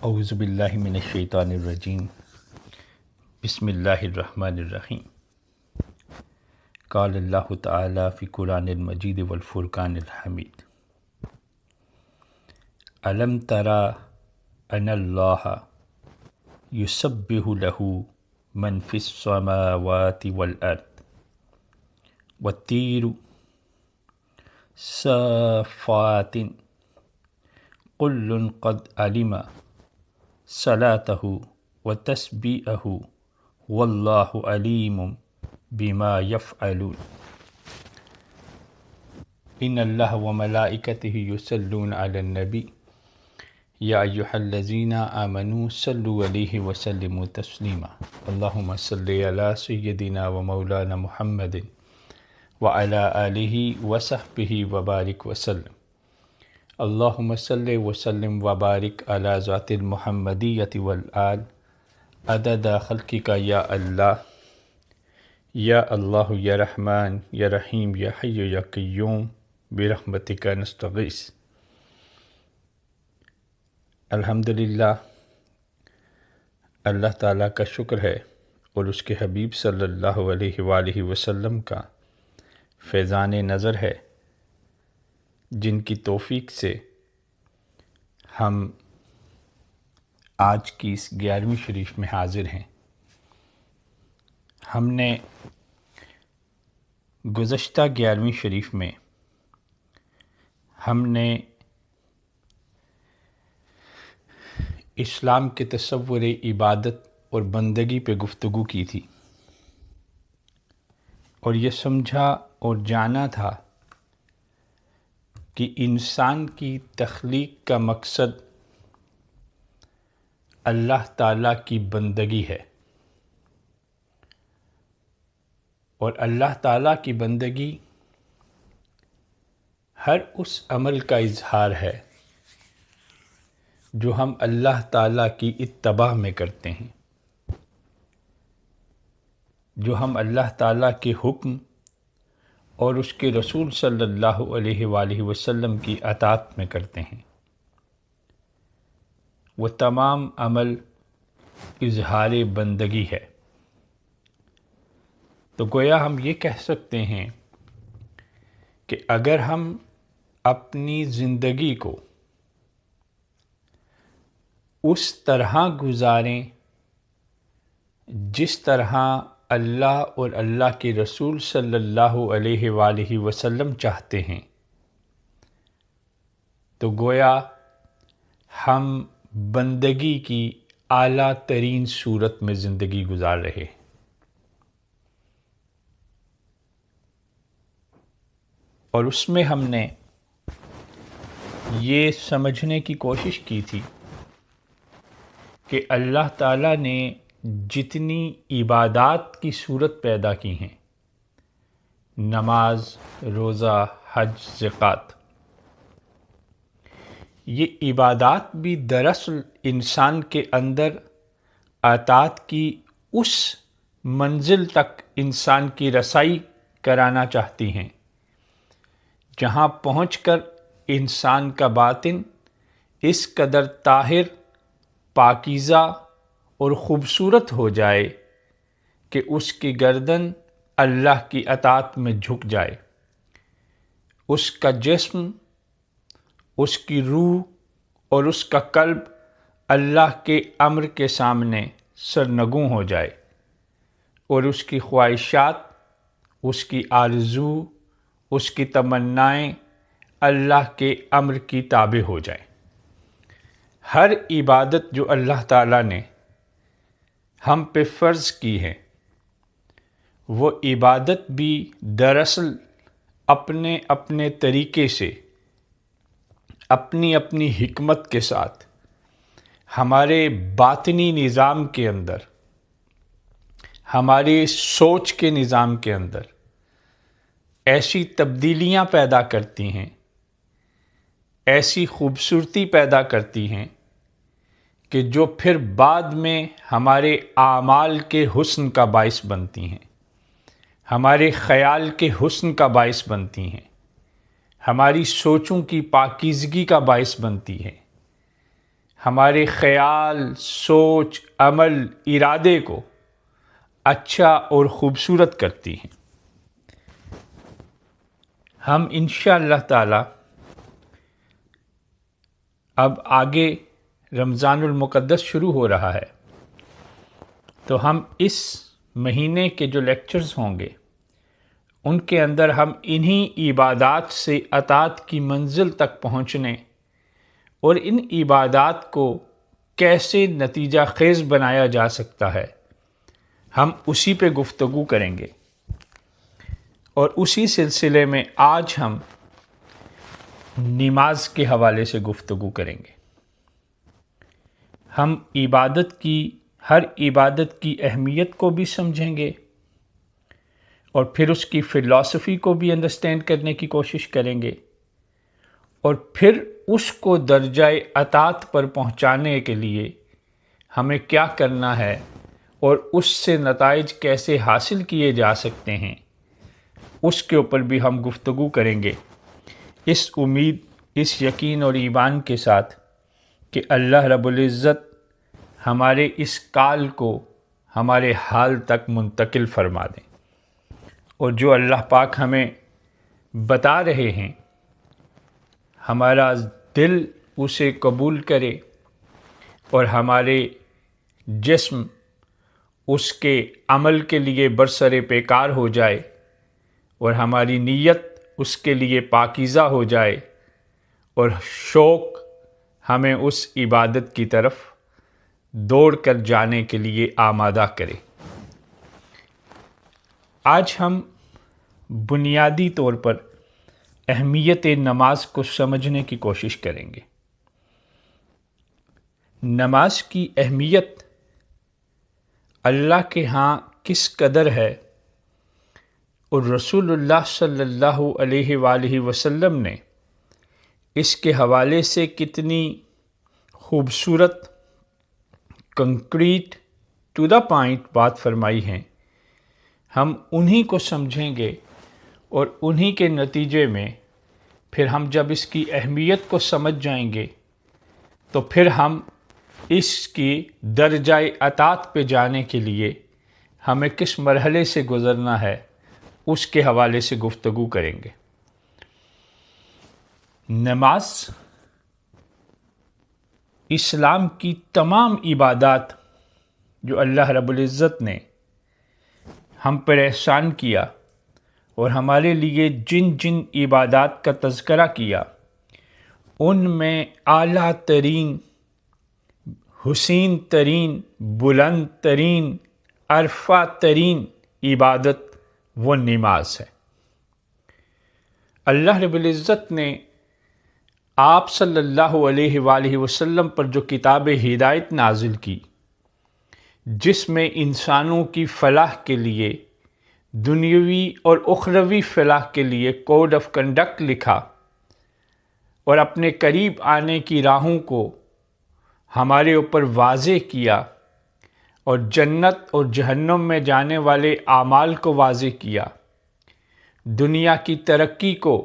اعوذ باللہ من الشیطان الرجیم بسم اللہ الرحمن الرحیم قال اللہ تعالی فی قرآن المجید والفرقان الحمید الم تری ان اللہ یسبح لہ من فی السماوات والارض والطیر صافات کل قد علم صلاتہ و تسبیحہ واللہ علیم بما یفعلون ان اللہ و ملائکتہ یصلون علی النبی یا ایہا الذین آمنوا صلوا علیہ وسلموا تسلیما اللہم صلی علی سیدنا و مولانا محمد وعلی آلہ وصحبہ وبارک وسلم اللہم صلی وسلم وبارک علی ذات المحمدیۃ والآل عدد خلقک یا اللہ یا رحمن یا رحیم یا حی یا قیوم برحمتک نستغیث۔ الحمدللہ، اللہ تعالیٰ کا شکر ہے اور اس کے حبیب صلی اللہ علیہ وآلہ وسلم کا فیضان نظر ہے جن کی توفیق سے ہم آج کی اس 11ویں شریف میں حاضر ہیں۔ ہم نے گزشتہ 11ویں شریف میں ہم نے اسلام کے تصور عبادت اور بندگی پہ گفتگو کی تھی اور یہ سمجھا اور جانا تھا کہ انسان کی تخلیق کا مقصد اللہ تعالیٰ کی بندگی ہے، اور اللہ تعالیٰ کی بندگی ہر اس عمل کا اظہار ہے جو ہم اللہ تعالیٰ کی اتباع میں کرتے ہیں، جو ہم اللہ تعالیٰ کے حکم اور اس کے رسول صلی اللہ علیہ وآلہ وسلم کی اطاعت میں کرتے ہیں۔ وہ تمام عمل اظہار بندگی ہے۔ تو گویا ہم یہ کہہ سکتے ہیں کہ اگر ہم اپنی زندگی کو اس طرح گزاریں جس طرح اللہ اور اللہ کے رسول صلی اللہ علیہ وآلہ وسلم چاہتے ہیں، تو گویا ہم بندگی کی اعلیٰ ترین صورت میں زندگی گزار رہے ہیں۔ اور اس میں ہم نے یہ سمجھنے کی کوشش کی تھی کہ اللہ تعالیٰ نے جتنی عبادات کی صورت پیدا کی ہیں، نماز، روزہ، حج، زکوٰۃ، یہ عبادات بھی دراصل انسان کے اندر اطاعت کی اس منزل تک انسان کی رسائی کرانا چاہتی ہیں جہاں پہنچ کر انسان کا باطن اس قدر طاہر، پاکیزہ اور خوبصورت ہو جائے کہ اس کی گردن اللہ کی اطاعت میں جھک جائے، اس کا جسم، اس کی روح اور اس کا قلب اللہ کے امر کے سامنے سرنگوں ہو جائے، اور اس کی خواہشات، اس کی آرزو، اس کی تمنائیں اللہ کے امر کی تابع ہو جائیں۔ ہر عبادت جو اللہ تعالیٰ نے ہم پہ فرض کی ہے، وہ عبادت بھی دراصل اپنے اپنے طریقے سے، اپنی اپنی حکمت کے ساتھ ہمارے باطنی نظام کے اندر، ہماری سوچ کے نظام کے اندر ایسی تبدیلیاں پیدا کرتی ہیں، ایسی خوبصورتی پیدا کرتی ہیں کہ جو پھر بعد میں ہمارے اعمال کے حسن کا باعث بنتی ہیں، ہمارے خیال کے حسن کا باعث بنتی ہیں، ہماری سوچوں کی پاکیزگی کا باعث بنتی ہیں، ہمارے خیال، سوچ، عمل، ارادے کو اچھا اور خوبصورت کرتی ہیں۔ ہم انشاءاللہ تعالی اب آگے رمضان المقدس شروع ہو رہا ہے، تو ہم اس مہینے کے جو لیکچرز ہوں گے ان کے اندر ہم انہی عبادات سے اطاعت کی منزل تک پہنچنے اور ان عبادات کو کیسے نتیجہ خیز بنایا جا سکتا ہے، ہم اسی پہ گفتگو کریں گے۔ اور اسی سلسلے میں آج ہم نماز کے حوالے سے گفتگو کریں گے۔ ہم ہر عبادت کی اہمیت کو بھی سمجھیں گے اور پھر اس کی فلسفی کو بھی انڈرسٹینڈ کرنے کی کوشش کریں گے، اور پھر اس کو درجہ اطاعت پر پہنچانے کے لیے ہمیں کیا کرنا ہے اور اس سے نتائج کیسے حاصل کیے جا سکتے ہیں، اس کے اوپر بھی ہم گفتگو کریں گے، اس امید، اس یقین اور ایمان کے ساتھ کہ اللہ رب العزت ہمارے اس کال کو ہمارے حال تک منتقل فرما دیں، اور جو اللہ پاک ہمیں بتا رہے ہیں ہمارا دل اسے قبول کرے اور ہمارے جسم اس کے عمل کے لیے برسر پیکار ہو جائے اور ہماری نیت اس کے لیے پاکیزہ ہو جائے اور شوق ہمیں اس عبادت کی طرف دوڑ کر جانے کے لیے آمادہ کرے۔ آج ہم بنیادی طور پر اہمیت نماز کو سمجھنے کی کوشش کریں گے۔ نماز کی اہمیت اللہ کے ہاں کس قدر ہے اور رسول اللہ صلی اللہ علیہ وآلہ وسلم نے اس کے حوالے سے کتنی خوبصورت، کنکریٹ، ٹو دا پوائنٹ بات فرمائی ہیں، ہم انہی کو سمجھیں گے، اور انہی کے نتیجے میں پھر ہم جب اس کی اہمیت کو سمجھ جائیں گے تو پھر ہم اس کی درجہ اطاعت پہ جانے کے لیے ہمیں کس مرحلے سے گزرنا ہے اس کے حوالے سے گفتگو کریں گے۔ نماز اسلام کی تمام عبادات جو اللہ رب العزت نے ہم پر احسان کیا اور ہمارے لیے جن جن عبادات کا تذکرہ کیا، ان میں اعلیٰ ترین، حسین ترین، بلند ترین، عرفہ ترین عبادت وہ نماز ہے۔ اللہ رب العزت نے آپ صلی اللہ علیہ وآلہ وسلم پر جو کتاب ہدایت نازل کی، جس میں انسانوں کی فلاح کے لیے، دنیاوی اور اخروی فلاح کے لیے کوڈ آف کنڈکٹ لکھا اور اپنے قریب آنے کی راہوں کو ہمارے اوپر واضح کیا، اور جنت اور جہنم میں جانے والے اعمال کو واضح کیا، دنیا کی ترقی کو،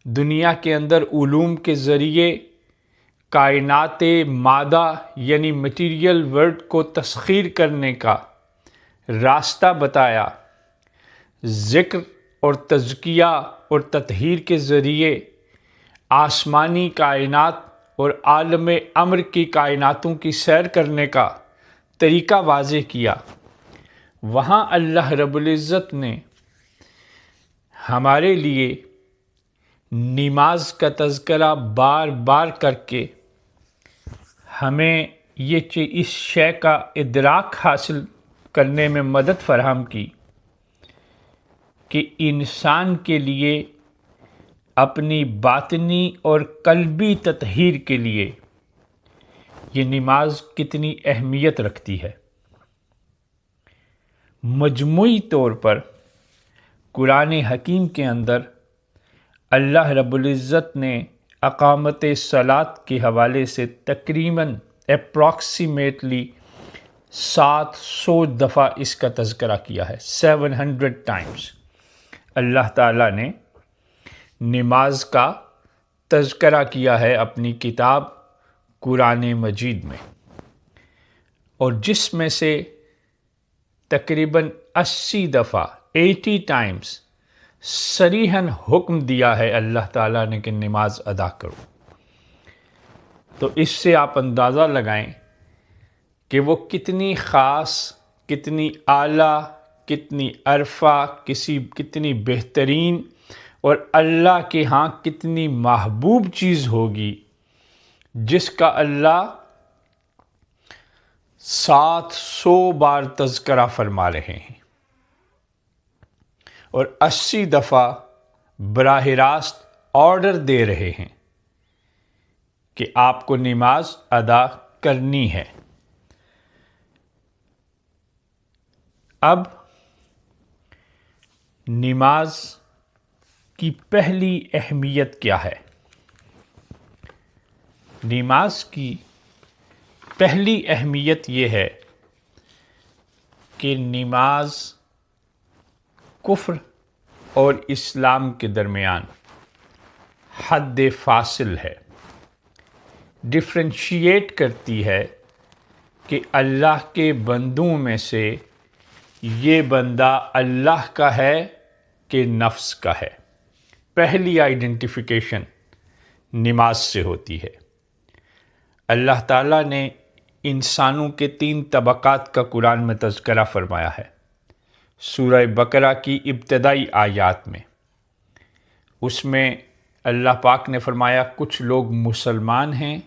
دنیا کے اندر علوم کے ذریعے کائنات مادہ یعنی مٹیریل ورلڈ کو تسخیر کرنے کا راستہ بتایا، ذکر اور تزکیہ اور تطہیر کے ذریعے آسمانی کائنات اور عالم امر کی کائناتوں کی سیر کرنے کا طریقہ واضح کیا۔ وہاں اللہ رب العزت نے ہمارے لیے نماز کا تذکرہ بار بار کر کے ہمیں اس شے کا ادراک حاصل کرنے میں مدد فراہم کی کہ انسان کے لیے اپنی باطنی اور قلبی تطہیر کے لیے یہ نماز کتنی اہمیت رکھتی ہے۔ مجموعی طور پر قرآن حکیم کے اندر اللہ رب العزت نے اقامت صلاۃ کے حوالے سے تقریباً اپروکسیمیٹلی 700 دفعہ اس کا تذکرہ کیا ہے، 700 ٹائمز اللہ تعالیٰ نے نماز کا تذکرہ کیا ہے اپنی کتاب قرآن مجید میں، اور جس میں سے تقریباً 80 دفعہ 80 ٹائمز صریحاً حکم دیا ہے اللہ تعالیٰ نے کہ نماز ادا کرو. تو اس سے آپ اندازہ لگائیں کہ وہ کتنی خاص، کتنی اعلیٰ، کتنی عرفہ، کتنی بہترین اور اللہ کے ہاں کتنی محبوب چیز ہوگی، جس کا اللہ 700 بار تذکرہ فرما رہے ہیں اور 80 دفعہ براہ راست آرڈر دے رہے ہیں کہ آپ کو نماز ادا کرنی ہے. اب نماز کی پہلی اہمیت کیا ہے؟ نماز کی پہلی اہمیت یہ ہے کہ نماز کفر اور اسلام کے درمیان حد فاصل ہے، ڈفرینشیٹ کرتی ہے کہ اللہ کے بندوں میں سے یہ بندہ اللہ کا ہے کہ نفس کا ہے. پہلی آئیڈینٹیفیکیشن نماز سے ہوتی ہے. اللہ تعالیٰ نے انسانوں کے 3 طبقات کا قرآن میں تذکرہ فرمایا ہے سورہ بقرہ کی ابتدائی آیات میں. اس میں اللہ پاک نے فرمایا کچھ لوگ مسلمان ہیں،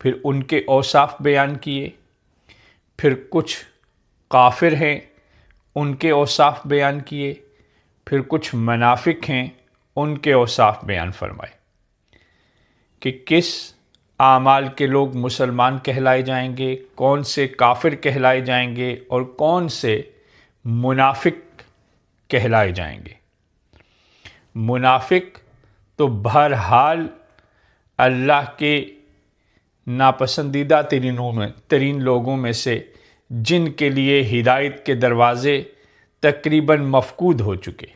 پھر ان کے اوصاف بیان کیے، پھر کچھ کافر ہیں، ان کے اوصاف بیان کیے، پھر کچھ منافق ہیں، ان کے اوصاف بیان فرمائے کہ کس اعمال کے لوگ مسلمان کہلائے جائیں گے، کون سے کافر کہلائے جائیں گے اور کون سے منافق کہلائے جائیں گے. منافق تو بہرحال اللہ کے ناپسندیدہ ترین لوگوں میں سے جن کے لیے ہدایت کے دروازے تقریباً مفقود ہو چکے.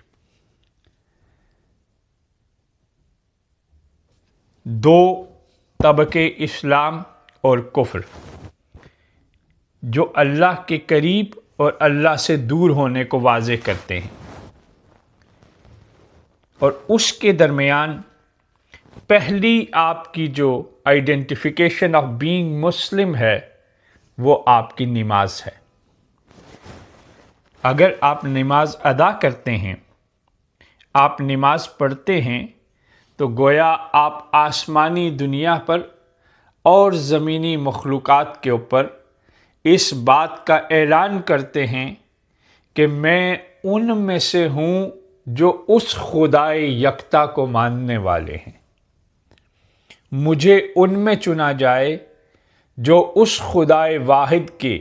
2 طبقے اسلام اور کفر، جو اللہ کے قریب اور اللہ سے دور ہونے کو واضح کرتے ہیں، اور اس کے درمیان پہلی آپ کی جو آئیڈینٹیفیکیشن آف بینگ مسلم ہے وہ آپ کی نماز ہے. اگر آپ نماز ادا کرتے ہیں، آپ نماز پڑھتے ہیں، تو گویا آپ آسمانی دنیا پر اور زمینی مخلوقات کے اوپر اس بات کا اعلان کرتے ہیں کہ میں ان میں سے ہوں جو اس خدائے یکتا کو ماننے والے ہیں. مجھے ان میں چنا جائے جو اس خدائے واحد کے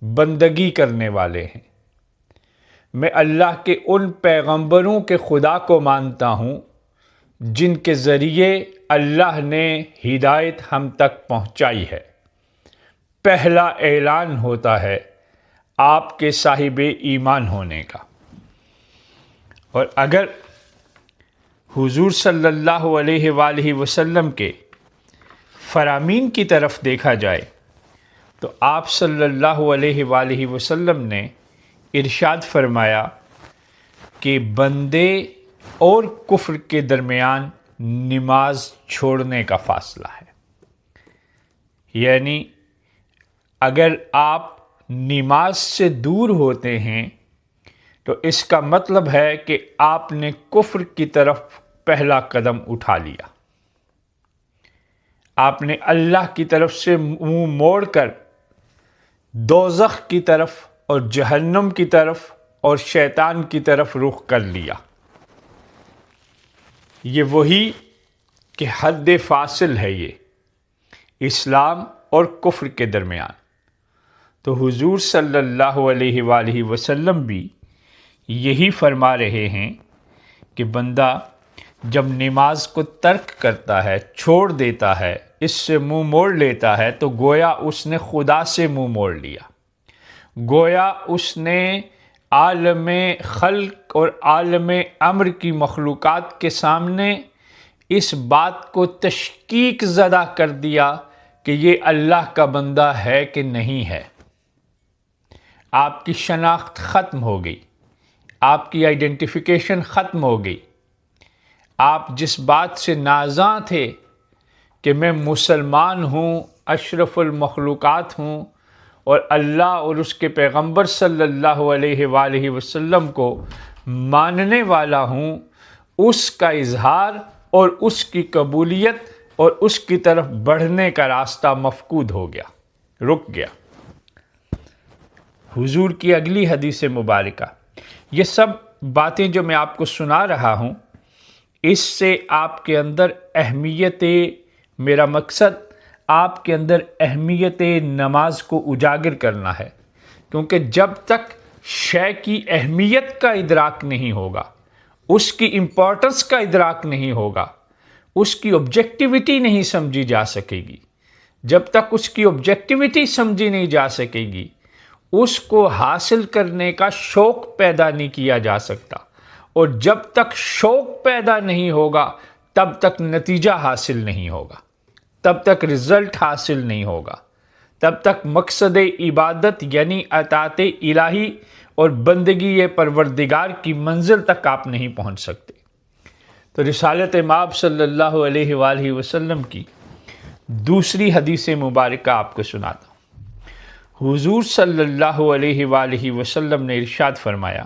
بندگی کرنے والے ہیں. میں اللہ کے ان پیغمبروں کے خدا کو مانتا ہوں جن کے ذریعے اللہ نے ہدایت ہم تک پہنچائی ہے. پہلا اعلان ہوتا ہے آپ کے صاحب ایمان ہونے کا. اور اگر حضور صلی اللہ علیہ وآلہ وسلم کے فرامین کی طرف دیکھا جائے تو آپ صلی اللہ علیہ وآلہ وسلم نے ارشاد فرمایا کہ بندے اور کفر کے درمیان نماز چھوڑنے کا فاصلہ ہے. یعنی اگر آپ نماز سے دور ہوتے ہیں تو اس کا مطلب ہے کہ آپ نے کفر کی طرف پہلا قدم اٹھا لیا. آپ نے اللہ کی طرف سے منہ موڑ کر دوزخ کی طرف اور جہنم کی طرف اور شیطان کی طرف رخ کر لیا. یہ وہی کہ حد فاصل ہے یہ اسلام اور کفر کے درمیان. تو حضور صلی اللہ علیہ وآلہ وسلم بھی یہی فرما رہے ہیں کہ بندہ جب نماز کو ترک کرتا ہے، چھوڑ دیتا ہے، اس سے منہ موڑ لیتا ہے، تو گویا اس نے خدا سے منہ موڑ لیا. گویا اس نے عالم خلق اور عالم امر کی مخلوقات کے سامنے اس بات کو تشکیک زدہ کر دیا کہ یہ اللہ کا بندہ ہے کہ نہیں ہے۔ آپ کی شناخت ختم ہو گئی، آپ کی آئیڈینٹیفیکیشن ختم ہو گئی۔ آپ جس بات سے نازاں تھے کہ میں مسلمان ہوں، اشرف المخلوقات ہوں، اور اللہ اور اس کے پیغمبر صلی اللہ علیہ وآلہ وسلم کو ماننے والا ہوں، اس کا اظہار اور اس کی قبولیت اور اس کی طرف بڑھنے کا راستہ مفقود ہو گیا، رک گیا۔ حضور کی اگلی حدیث مبارکہ، یہ سب باتیں جو میں آپ کو سنا رہا ہوں، اس سے آپ کے اندر اہمیت، میرا مقصد آپ کے اندر اہمیت نماز کو اجاگر کرنا ہے، کیونکہ جب تک شے کی اہمیت کا ادراک نہیں ہوگا، اس کی امپورٹنس کا ادراک نہیں ہوگا، اس کی آبجیکٹیوٹی نہیں سمجھی جا سکے گی، جب تک اس کی آبجیکٹیوٹی سمجھی نہیں جا سکے گی، اس کو حاصل کرنے کا شوق پیدا نہیں کیا جا سکتا، اور جب تک شوق پیدا نہیں ہوگا تب تک نتیجہ حاصل نہیں ہوگا، تب تک رزلٹ حاصل نہیں ہوگا، تب تک مقصد عبادت یعنی اطاعت الہی اور بندگی پروردگار کی منزل تک آپ نہیں پہنچ سکتے۔ تو رسالت مآب صلی اللہ علیہ وآلہ وسلم کی دوسری حدیث مبارکہ آپ کو سناتا ہوں۔ حضور صلی اللہ علیہ وآلہ وسلم نے ارشاد فرمایا،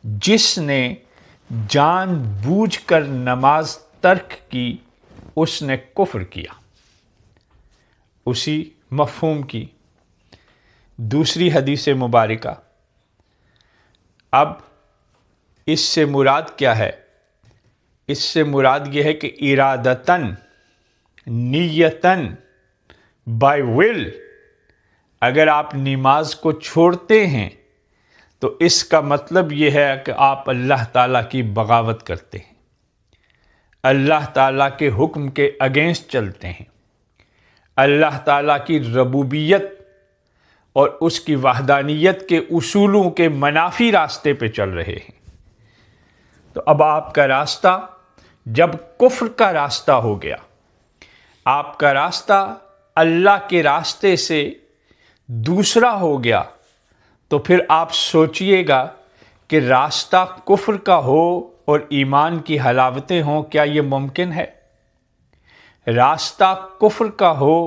جس نے جان بوجھ کر نماز ترک کی اس نے کفر کیا۔ اسی مفہوم کی دوسری حدیث مبارکہ، اب اس سے مراد کیا ہے؟ اس سے مراد یہ ہے کہ ارادتاً، نیتاً، بائی ول اگر آپ نماز کو چھوڑتے ہیں تو اس کا مطلب یہ ہے کہ آپ اللہ تعالیٰ کی بغاوت کرتے ہیں، اللہ تعالیٰ کے حکم کے اگینسٹ چلتے ہیں، اللہ تعالیٰ کی ربوبیت اور اس کی وحدانیت کے اصولوں کے منافی راستے پہ چل رہے ہیں۔ تو اب آپ کا راستہ جب کفر کا راستہ ہو گیا، آپ کا راستہ اللہ کے راستے سے دوسرا ہو گیا، تو پھر آپ سوچئے گا کہ راستہ کفر کا ہو اور ایمان کی حلاوتیں ہوں، کیا یہ ممکن ہے؟ راستہ کفر کا ہو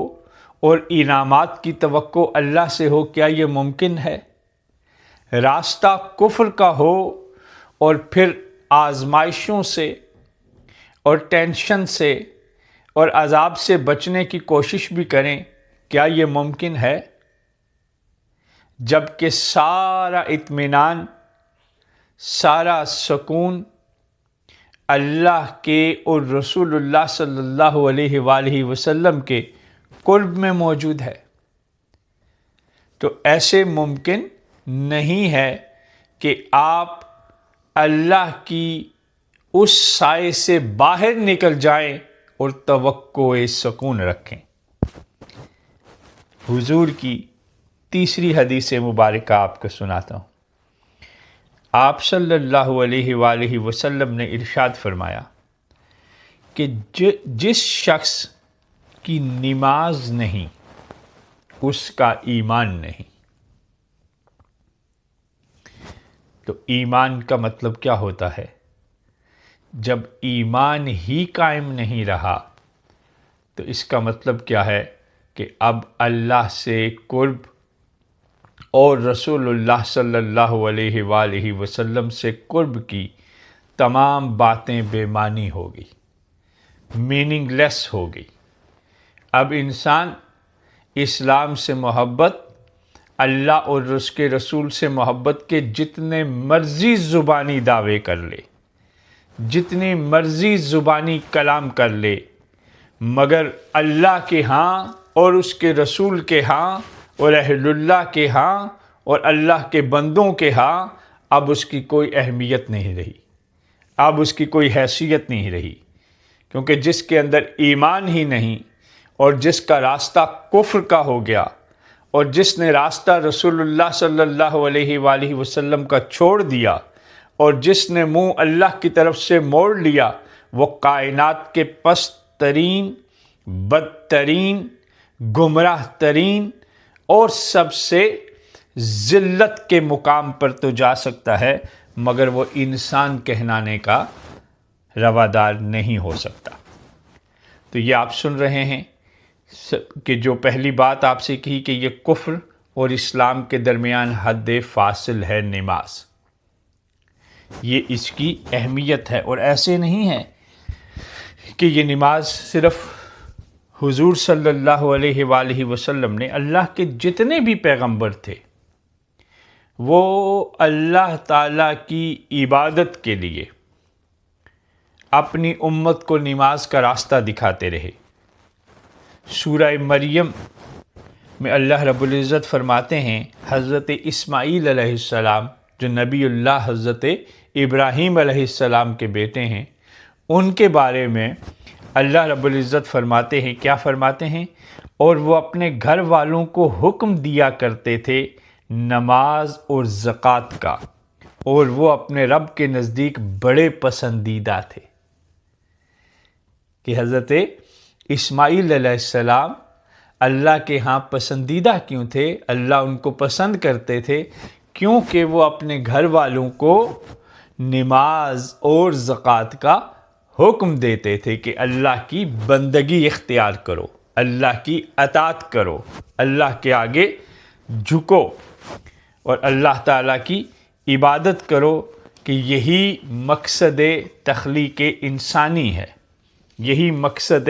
اور انعامات کی توقع اللہ سے ہو، کیا یہ ممکن ہے؟ راستہ کفر کا ہو اور پھر آزمائشوں سے اور ٹینشن سے اور عذاب سے بچنے کی کوشش بھی کریں، کیا یہ ممکن ہے؟ جبکہ سارا اطمینان، سارا سکون اللہ کے اور رسول اللہ صلی اللہ علیہ وآلہ وسلم کے قرب میں موجود ہے۔ تو ایسے ممکن نہیں ہے کہ آپ اللہ کی اس سائے سے باہر نکل جائیں اور توقع سکون رکھیں۔ حضور کی تیسری حدیث مبارکہ آپ کو سناتا ہوں۔ آپ صلی اللہ علیہ وآلہ وسلم نے ارشاد فرمایا کہ جس شخص کی نماز نہیں اس کا ایمان نہیں۔ تو ایمان کا مطلب کیا ہوتا ہے؟ جب ایمان ہی قائم نہیں رہا تو اس کا مطلب کیا ہے کہ اب اللہ سے قرب اور رسول اللہ صلی اللہ علیہ وآلہ وسلم سے قرب کی تمام باتیں بے معنی ہو گئی، میننگ لیس ہو گئی۔ اب انسان اسلام سے محبت، اللہ اور اس کے رسول سے محبت کے جتنے مرضی زبانی دعوے کر لے، جتنی مرضی زبانی کلام کر لے، مگر اللہ کے ہاں اور اس کے رسول کے ہاں اور اہل اللہ کے ہاں اور اللہ کے بندوں کے ہاں اب اس کی کوئی اہمیت نہیں رہی، اب اس کی کوئی حیثیت نہیں رہی، کیونکہ جس کے اندر ایمان ہی نہیں اور جس کا راستہ کفر کا ہو گیا اور جس نے راستہ رسول اللہ صلی اللہ علیہ وآلہ وسلم کا چھوڑ دیا اور جس نے منہ اللہ کی طرف سے موڑ لیا، وہ کائنات کے پست ترین، بدترین گمراہ ترین اور سب سے ذلت کے مقام پر تو جا سکتا ہے، مگر وہ انسان کہلانے کا روادار نہیں ہو سکتا۔ تو یہ آپ سن رہے ہیں کہ جو پہلی بات آپ سے کہی کہ یہ کفر اور اسلام کے درمیان حد فاصل ہے نماز، یہ اس کی اہمیت ہے۔ اور ایسے نہیں ہے کہ یہ نماز صرف حضور صلی اللہ علیہ وآلہ وسلم نے، اللہ کے جتنے بھی پیغمبر تھے وہ اللہ تعالیٰ کی عبادت کے لیے اپنی امت کو نماز کا راستہ دکھاتے رہے۔ سورہ مریم میں اللہ رب العزت فرماتے ہیں حضرت اسماعیل علیہ السلام جو نبی اللہ حضرت ابراہیم علیہ السلام کے بیٹے ہیں، ان کے بارے میں اللہ رب العزت فرماتے ہیں، کیا فرماتے ہیں؟ اور وہ اپنے گھر والوں کو حکم دیا کرتے تھے نماز اور زکوٰۃ کا، اور وہ اپنے رب کے نزدیک بڑے پسندیدہ تھے۔ کہ حضرت اسماعیل علیہ السلام اللہ کے ہاں پسندیدہ کیوں تھے؟ اللہ ان کو پسند کرتے تھے کیونکہ وہ اپنے گھر والوں کو نماز اور زکوٰۃ کا حکم دیتے تھے کہ اللہ کی بندگی اختیار کرو، اللہ کی اطاعت کرو، اللہ کے آگے جھکو اور اللہ تعالیٰ کی عبادت کرو، کہ یہی مقصد تخلیق انسانی ہے، یہی مقصد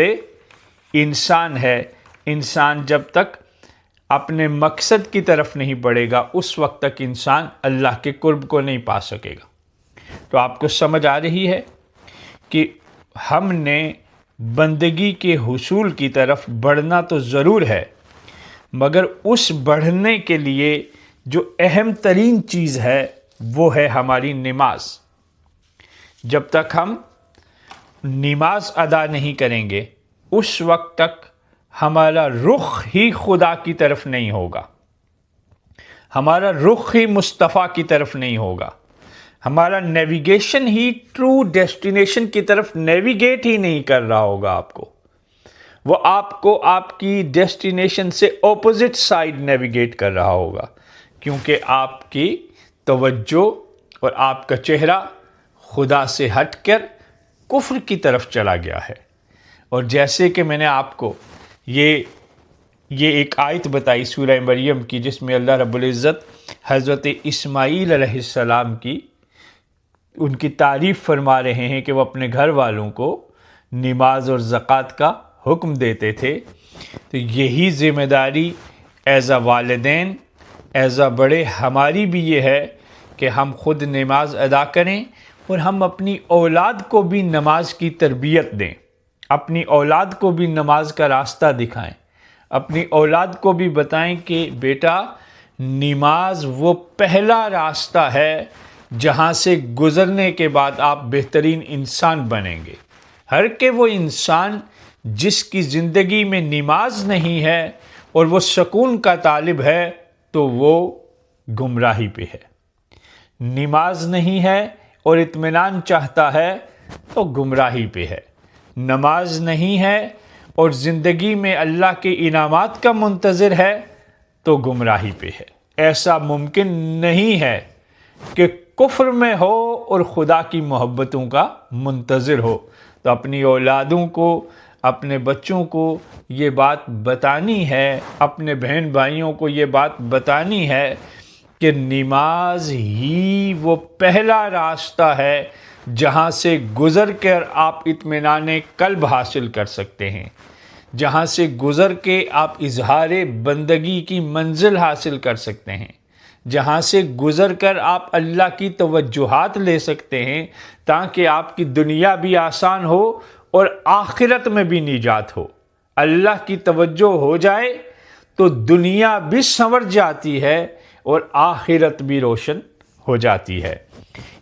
انسان ہے۔ انسان جب تک اپنے مقصد کی طرف نہیں بڑھے گا اس وقت تک انسان اللہ کے قرب کو نہیں پا سکے گا۔ تو آپ کو سمجھ آ رہی ہے کہ ہم نے بندگی کے حصول کی طرف بڑھنا تو ضرور ہے، مگر اس بڑھنے کے لیے جو اہم ترین چیز ہے وہ ہے ہماری نماز۔ جب تک ہم نماز ادا نہیں کریں گے اس وقت تک ہمارا رخ ہی خدا کی طرف نہیں ہوگا، ہمارا رخ ہی مصطفیٰ کی طرف نہیں ہوگا، ہمارا نیویگیشن ہی ٹرو ڈیسٹینیشن کی طرف نیویگیٹ ہی نہیں کر رہا ہوگا آپ کو، وہ آپ کو آپ کی ڈیسٹینیشن سے اپوزٹ سائڈ نیویگیٹ کر رہا ہوگا، کیونکہ آپ کی توجہ اور آپ کا چہرہ خدا سے ہٹ کر کفر کی طرف چلا گیا ہے۔ اور جیسے کہ میں نے آپ کو یہ ایک آیت بتائی سورہ مریم کی، جس میں اللہ رب العزت حضرت اسماعیل علیہ السلام کی ان کی تعریف فرما رہے ہیں کہ وہ اپنے گھر والوں کو نماز اور زکوٰۃ کا حکم دیتے تھے، تو یہی ذمہ داری ایز اے والدین، ایز اے بڑے ہماری بھی یہ ہے کہ ہم خود نماز ادا کریں اور ہم اپنی اولاد کو بھی نماز کی تربیت دیں، اپنی اولاد کو بھی نماز کا راستہ دکھائیں، اپنی اولاد کو بھی بتائیں کہ بیٹا نماز وہ پہلا راستہ ہے جہاں سے گزرنے کے بعد آپ بہترین انسان بنیں گے۔ ہر کہ وہ انسان جس کی زندگی میں نماز نہیں ہے اور وہ سکون کا طالب ہے تو وہ گمراہی پہ ہے۔ نماز نہیں ہے اور اطمینان چاہتا ہے تو گمراہی پہ ہے۔ نماز نہیں ہے اور زندگی میں اللہ کے انعامات کا منتظر ہے تو گمراہی پہ ہے۔ ایسا ممکن نہیں ہے کہ کفر میں ہو اور خدا کی محبتوں کا منتظر ہو۔ تو اپنی اولادوں کو، اپنے بچوں کو یہ بات بتانی ہے، اپنے بہن بھائیوں کو یہ بات بتانی ہے کہ نماز ہی وہ پہلا راستہ ہے جہاں سے گزر کر آپ اطمینان قلب حاصل کر سکتے ہیں، جہاں سے گزر کے آپ اظہار بندگی کی منزل حاصل کر سکتے ہیں، جہاں سے گزر کر آپ اللہ کی توجہات لے سکتے ہیں تاکہ آپ کی دنیا بھی آسان ہو اور آخرت میں بھی نجات ہو۔ اللہ کی توجہ ہو جائے تو دنیا بھی سنور جاتی ہے اور آخرت بھی روشن ہو جاتی ہے۔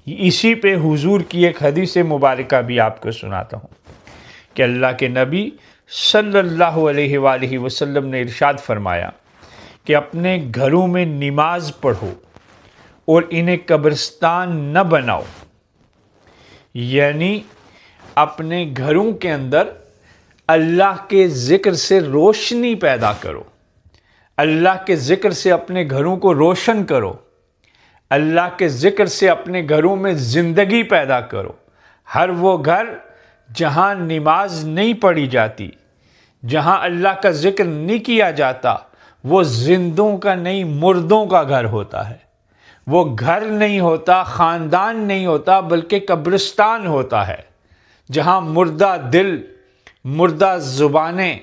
اسی پہ حضور کی ایک حدیث مبارکہ بھی آپ کو سناتا ہوں کہ اللہ کے نبی صلی اللہ علیہ وآلہ وسلم نے ارشاد فرمایا کہ اپنے گھروں میں نماز پڑھو اور انہیں قبرستان نہ بناؤ، یعنی اپنے گھروں کے اندر اللہ کے ذکر سے روشنی پیدا کرو، اللہ کے ذکر سے اپنے گھروں کو روشن کرو، اللہ کے ذکر سے اپنے گھروں میں زندگی پیدا کرو۔ ہر وہ گھر جہاں نماز نہیں پڑھی جاتی، جہاں اللہ کا ذکر نہیں کیا جاتا، وہ زندوں کا نہیں مردوں کا گھر ہوتا ہے۔ وہ گھر نہیں ہوتا، خاندان نہیں ہوتا، بلکہ قبرستان ہوتا ہے، جہاں مردہ دل، مردہ زبانیں،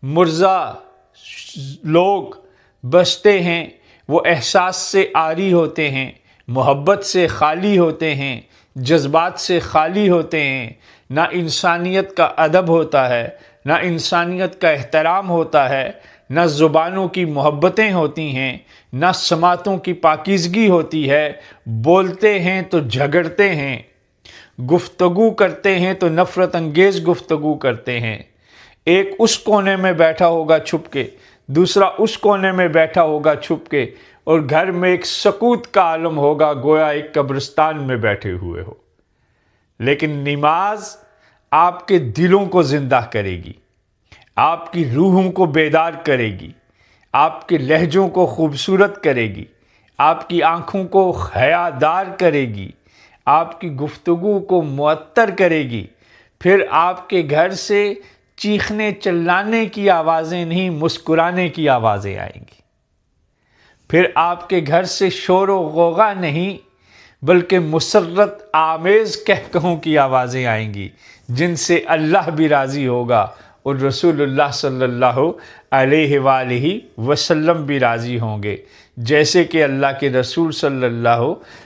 مردہ لوگ بستے ہیں۔ وہ احساس سے عاری ہوتے ہیں، محبت سے خالی ہوتے ہیں، جذبات سے خالی ہوتے ہیں۔ نہ انسانیت کا ادب ہوتا ہے، نہ انسانیت کا احترام ہوتا ہے، نہ زبانوں کی محبتیں ہوتی ہیں، نہ سماعتوں کی پاکیزگی ہوتی ہے۔ بولتے ہیں تو جھگڑتے ہیں، گفتگو کرتے ہیں تو نفرت انگیز گفتگو کرتے ہیں۔ ایک اس کونے میں بیٹھا ہوگا چھپ کے، دوسرا اس کونے میں بیٹھا ہوگا چھپ کے، اور گھر میں ایک سکوت کا عالم ہوگا، گویا ایک قبرستان میں بیٹھے ہوئے ہو۔ لیکن نماز آپ کے دلوں کو زندہ کرے گی، آپ کی روحوں کو بیدار کرے گی، آپ کے لہجوں کو خوبصورت کرے گی، آپ کی آنکھوں کو حیادار کرے گی، آپ کی گفتگو کو معطر کرے گی۔ پھر آپ کے گھر سے چیخنے چلانے کی آوازیں نہیں، مسکرانے کی آوازیں آئیں گی۔ پھر آپ کے گھر سے شور و غوغا نہیں، بلکہ مسرت آمیز کہکہوں کی آوازیں آئیں گی، جن سے اللہ بھی راضی ہوگا اور رسول اللہ صلی اللہ علیہ وآلہ وسلم بھی راضی ہوں گے۔ جیسے کہ اللہ کے رسول صلی اللہ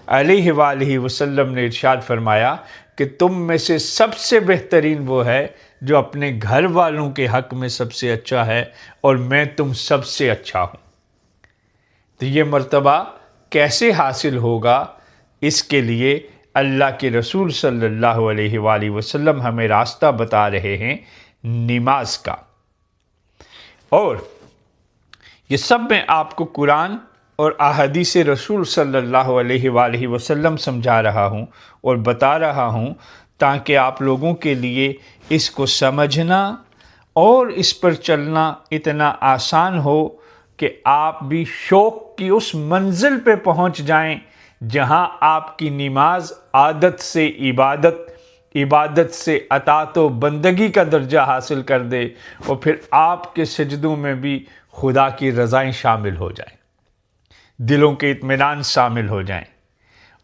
علیہ وآلہ وسلم نے ارشاد فرمایا کہ تم میں سے سب سے بہترین وہ ہے جو اپنے گھر والوں کے حق میں سب سے اچھا ہے، اور میں تم سب سے اچھا ہوں۔ تو یہ مرتبہ کیسے حاصل ہوگا؟ اس کے لیے اللہ کے رسول صلی اللہ علیہ وآلہ وسلم ہمیں راستہ بتا رہے ہیں نماز کا۔ اور یہ سب میں آپ کو قرآن اور احادیث رسول صلی اللہ علیہ وآلہ وسلم سمجھا رہا ہوں اور بتا رہا ہوں، تاکہ آپ لوگوں کے لیے اس کو سمجھنا اور اس پر چلنا اتنا آسان ہو کہ آپ بھی شوق کی اس منزل پہ پہنچ جائیں جہاں آپ کی نماز عادت سے عبادت، عبادت سے اطاعت و بندگی کا درجہ حاصل کر دے، اور پھر آپ کے سجدوں میں بھی خدا کی رضائیں شامل ہو جائیں، دلوں کے اطمینان شامل ہو جائیں،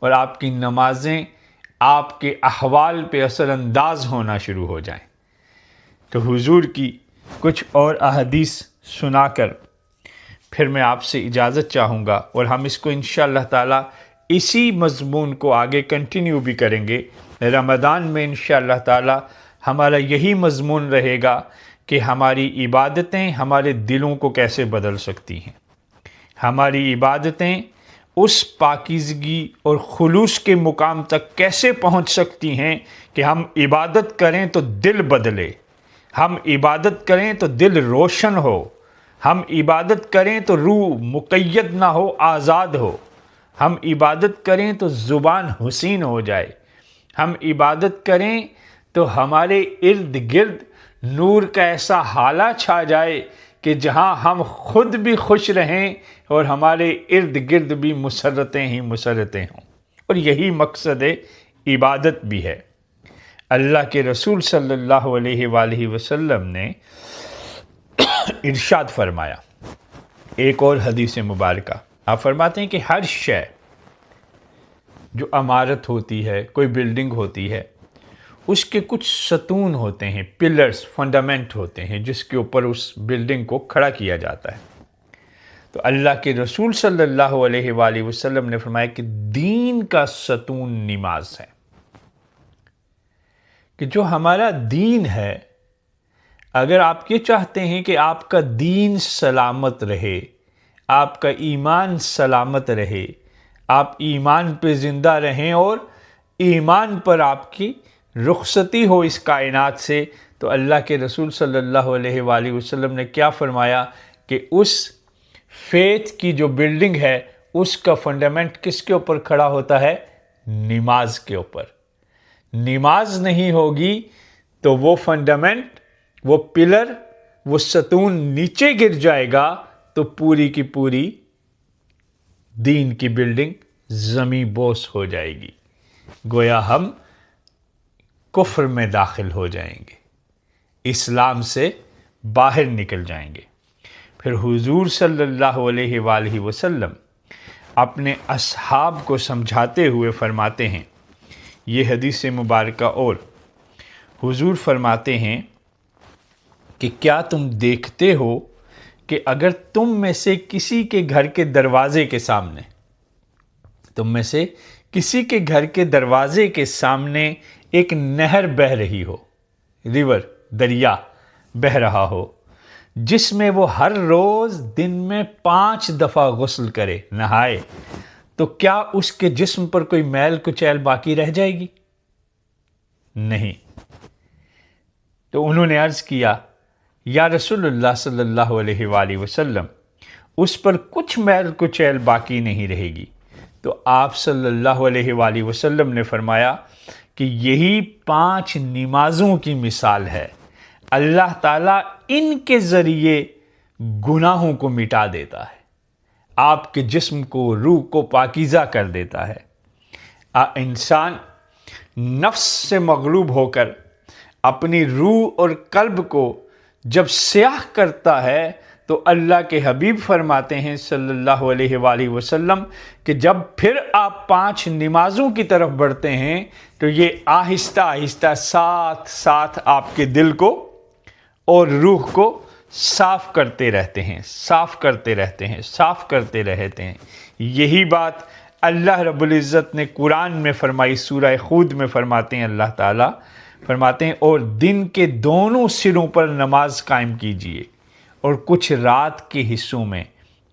اور آپ کی نمازیں آپ کے احوال پہ اثر انداز ہونا شروع ہو جائیں۔ تو حضور کی کچھ اور احادیث سنا کر پھر میں آپ سے اجازت چاہوں گا، اور ہم اس کو انشاءاللہ تعالی اسی مضمون کو آگے کنٹینیو بھی کریں گے۔ رمضان میں انشاءاللہ تعالی ہمارا یہی مضمون رہے گا کہ ہماری عبادتیں ہمارے دلوں کو کیسے بدل سکتی ہیں، ہماری عبادتیں اس پاکیزگی اور خلوص کے مقام تک کیسے پہنچ سکتی ہیں کہ ہم عبادت کریں تو دل بدلے، ہم عبادت کریں تو دل روشن ہو، ہم عبادت کریں تو روح مقید نہ ہو، آزاد ہو، ہم عبادت کریں تو زبان حسین ہو جائے، ہم عبادت کریں تو ہمارے ارد گرد نور کا ایسا حالہ چھا جائے کہ جہاں ہم خود بھی خوش رہیں اور ہمارے ارد گرد بھی مسرتیں ہی مسرتیں ہوں۔ اور یہی مقصد عبادت بھی ہے۔ اللہ کے رسول صلی اللہ علیہ وآلہ وسلم نے ارشاد فرمایا ایک اور حدیث مبارکہ، آپ فرماتے ہیں کہ ہر شے جو عمارت ہوتی ہے، کوئی بلڈنگ ہوتی ہے، اس کے کچھ ستون ہوتے ہیں، پلرز، فنڈامنٹ ہوتے ہیں، جس کے اوپر اس بلڈنگ کو کھڑا کیا جاتا ہے۔ تو اللہ کے رسول صلی اللہ علیہ وآلہ وسلم نے فرمایا کہ دین کا ستون نماز ہے، کہ جو ہمارا دین ہے، اگر آپ یہ چاہتے ہیں کہ آپ کا دین سلامت رہے، آپ کا ایمان سلامت رہے، آپ ایمان پہ زندہ رہیں اور ایمان پر آپ کی رخصتی ہو اس کائنات سے، تو اللہ کے رسول صلی اللہ علیہ وآلہ وسلم نے کیا فرمایا کہ اس فیتھ کی جو بلڈنگ ہے، اس کا فنڈامنٹ کس کے اوپر کھڑا ہوتا ہے؟ نماز کے اوپر۔ نماز نہیں ہوگی تو وہ فنڈامنٹ، وہ پلر، وہ ستون نیچے گر جائے گا تو پوری کی پوری دین کی بلڈنگ زمیں بوس ہو جائے گی، گویا ہم کفر میں داخل ہو جائیں گے، اسلام سے باہر نکل جائیں گے۔ پھر حضور صلی اللہ علیہ وآلہ وسلم اپنے اصحاب کو سمجھاتے ہوئے فرماتے ہیں، یہ حدیث مبارکہ، اور حضور فرماتے ہیں کہ کیا تم دیکھتے ہو کہ اگر تم میں سے کسی کے گھر کے دروازے کے سامنے، ایک نہر بہہ رہی ہو، ریور، دریا بہہ رہا ہو، جس میں وہ ہر روز دن میں 5 دفعہ غسل کرے، نہائے، تو کیا اس کے جسم پر کوئی میل کچیل باقی رہ جائے گی؟ نہیں۔ تو انہوں نے عرض کیا، یا رسول اللہ صلی اللہ علیہ وآلہ وسلم، اس پر کچھ میل کچیل باقی نہیں رہے گی۔ تو آپ صلی اللہ علیہ وآلہ وسلم نے فرمایا کہ یہی 5 نمازوں کی مثال ہے، اللہ تعالیٰ ان کے ذریعے گناہوں کو مٹا دیتا ہے، آپ کے جسم کو، روح کو پاکیزہ کر دیتا ہے۔ انسان نفس سے مغلوب ہو کر اپنی روح اور قلب کو جب سیاہ کرتا ہے تو اللہ کے حبیب فرماتے ہیں صلی اللہ علیہ وآلہ وسلم کہ جب پھر آپ 5 نمازوں کی طرف بڑھتے ہیں تو یہ آہستہ آہستہ ساتھ ساتھ آپ کے دل کو اور روح کو صاف کرتے رہتے ہیں۔ یہی بات اللہ رب العزت نے قرآن میں فرمائی، سورہ ہود میں فرماتے ہیں، اللہ تعالیٰ فرماتے ہیں، اور دن کے دونوں سروں پر نماز قائم کیجیے اور کچھ رات کے حصوں میں،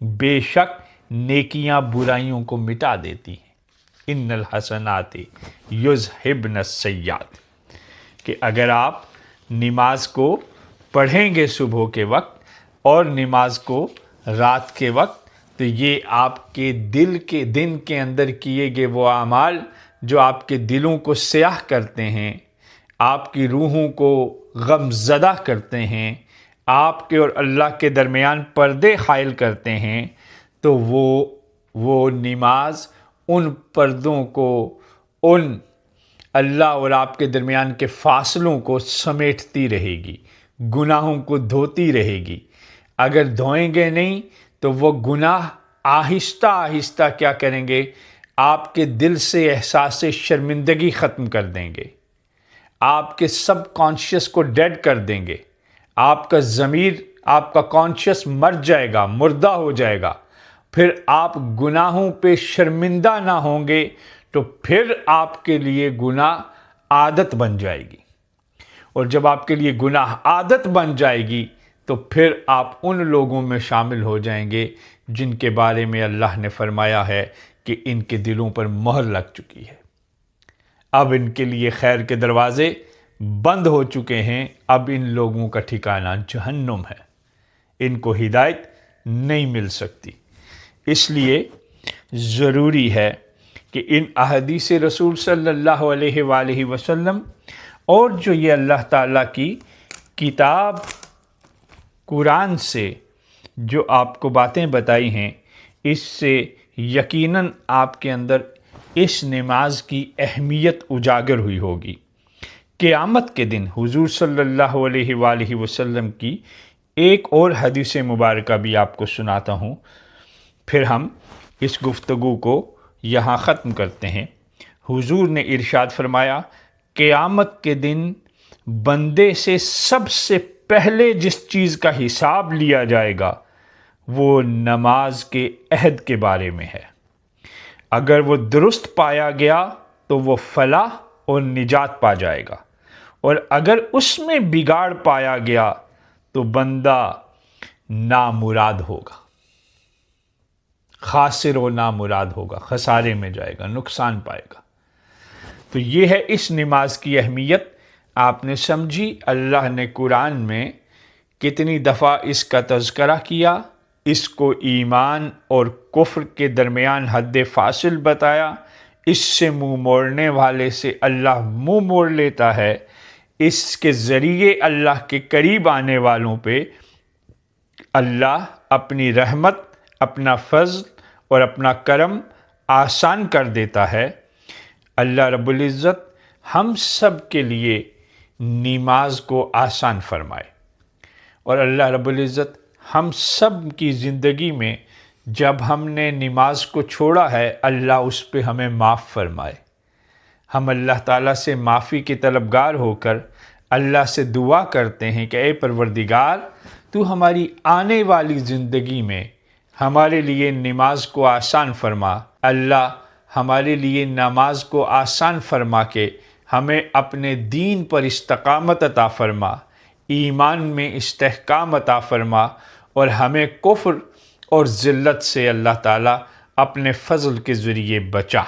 بے شک نیکیاں برائیوں کو مٹا دیتی ہیں۔ ان الحسنات یذہبن السیئات، کہ اگر آپ نماز کو پڑھیں گے صبح کے وقت اور نماز کو رات کے وقت، تو یہ آپ کے دن کے اندر کیے گئے وہ اعمال جو آپ کے دلوں کو سیاہ کرتے ہیں، آپ کی روحوں کو غم زدہ کرتے ہیں، آپ کے اور اللہ کے درمیان پردے حائل کرتے ہیں، تو وہ نماز ان پردوں کو، ان اللہ اور آپ کے درمیان کے فاصلوں کو سمیٹتی رہے گی، گناہوں کو دھوتی رہے گی۔ اگر دھوئیں گے نہیں تو وہ گناہ آہستہ آہستہ کیا کریں گے؟ آپ کے دل سے احساس شرمندگی ختم کر دیں گے، آپ کے سب کانشیس کو ڈیڈ کر دیں گے، آپ کا ضمیر، آپ کا کانشیس مر جائے گا، مردہ ہو جائے گا۔ پھر آپ گناہوں پہ شرمندہ نہ ہوں گے تو پھر آپ کے لیے گناہ عادت بن جائے گی، اور جب آپ کے لیے گناہ عادت بن جائے گی تو پھر آپ ان لوگوں میں شامل ہو جائیں گے جن کے بارے میں اللہ نے فرمایا ہے کہ ان کے دلوں پر مہر لگ چکی ہے، اب ان کے لیے خیر کے دروازے بند ہو چکے ہیں، اب ان لوگوں کا ٹھکانہ جہنم ہے، ان کو ہدایت نہیں مل سکتی۔ اس لیے ضروری ہے کہ ان احادیث رسول صلی اللہ علیہ وآلہ وسلم اور جو یہ اللہ تعالیٰ کی کتاب قرآن سے جو آپ کو باتیں بتائی ہیں، اس سے یقیناً آپ کے اندر اس نماز کی اہمیت اجاگر ہوئی ہوگی۔ قیامت کے دن حضور صلی اللہ علیہ وآلہ وسلم کی ایک اور حدیث مبارکہ بھی آپ کو سناتا ہوں، پھر ہم اس گفتگو کو یہاں ختم کرتے ہیں۔ حضور نے ارشاد فرمایا، قیامت کے دن بندے سے سب سے پہلے جس چیز کا حساب لیا جائے گا وہ نماز کے عہد کے بارے میں ہے۔ اگر وہ درست پایا گیا تو وہ فلاح اور نجات پا جائے گا، اور اگر اس میں بگاڑ پایا گیا تو بندہ نامراد ہوگا، خاسر و نامراد ہوگا، خسارے میں جائے گا، نقصان پائے گا۔ تو یہ ہے اس نماز کی اہمیت، آپ نے سمجھی۔ اللہ نے قرآن میں کتنی دفعہ اس کا تذکرہ کیا، اس کو ایمان اور کفر کے درمیان حد فاصل بتایا، اس سے منہ موڑنے والے سے اللہ منہ موڑ لیتا ہے، اس کے ذریعے اللہ کے قریب آنے والوں پہ اللہ اپنی رحمت، اپنا فضل اور اپنا کرم آسان کر دیتا ہے۔ اللہ رب العزت ہم سب کے لیے نماز کو آسان فرمائے، اور اللہ رب العزت ہم سب کی زندگی میں جب ہم نے نماز کو چھوڑا ہے، اللہ اس پہ ہمیں معاف فرمائے۔ ہم اللہ تعالیٰ سے معافی کے طلبگار ہو کر اللہ سے دعا کرتے ہیں کہ اے پروردگار، تو ہماری آنے والی زندگی میں ہمارے لیے نماز کو آسان فرما۔ اللہ ہمارے لیے نماز کو آسان فرما کے ہمیں اپنے دین پر استقامت عطا فرما، ایمان میں استحکام عطا فرما، اور ہمیں کفر اور ذلت سے اللہ تعالیٰ اپنے فضل کے ذریعے بچا۔